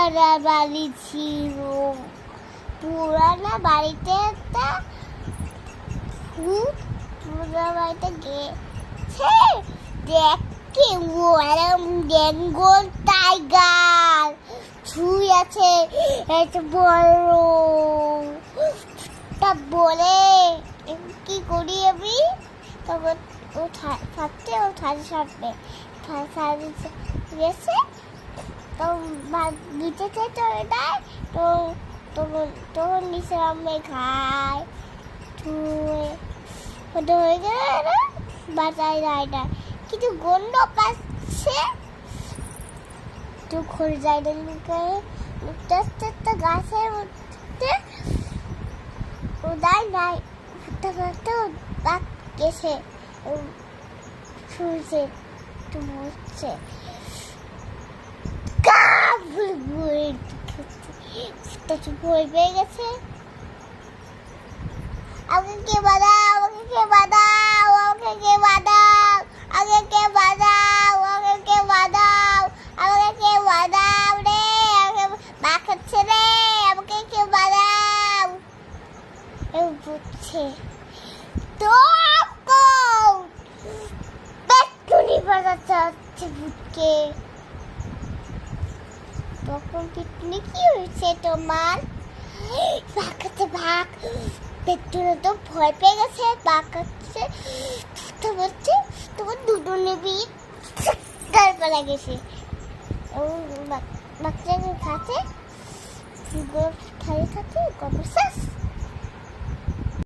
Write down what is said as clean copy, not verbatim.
পুরানা বাড়ি ছিল। পুরানা বাড়িতে একটা ভূত পুরানা বাড়িতে গেছে। দেখে ওরম বেঙ্গল টাইগার ছুঁই আছে এত বড়। তা বলে কি করি আমি, তখন ও থাকতে ও সাথে গেছে। তো নিচে চলে যায়। তো তখন নিচে আমি খাই ছুঁয়ে হয়ে গেল বাঁচায় যায় না, কিন্তু গন্ধ পাচ্ছে। তো ঘুরে যায় না লুকতে আসতে গাছের মধ্যে উদায় নাই দাঁত গেছে শুনছে তো বসছে ভয় পেয়ে গেছে। আমাকে কে বাঁধাও, আমাকে কে বাঁধাও, আমাকে কে বাঁধাও, আমাকে কে বাঁধাও, আমাকে কে বাঁধাও, আমাকে কে বাঁধাও রে, আমাকে বাঁচাচ্ছে রে, আমাকে কে বাঁধাও। বুঝছে তো পেটুনি বাজাতে হচ্ছে ভূতকে। তখন পেটুনি কি হয়েছে তোমার? বাঁকাতে ভাগ। পেটুনি তো ভয় পেয়ে গেছে, বাঁকাচ্ছে বলছে তোমার দুটো নেবি পালা গেছে। বাচ্চাকে খাচ্ছে খাতে গল্প শেষ।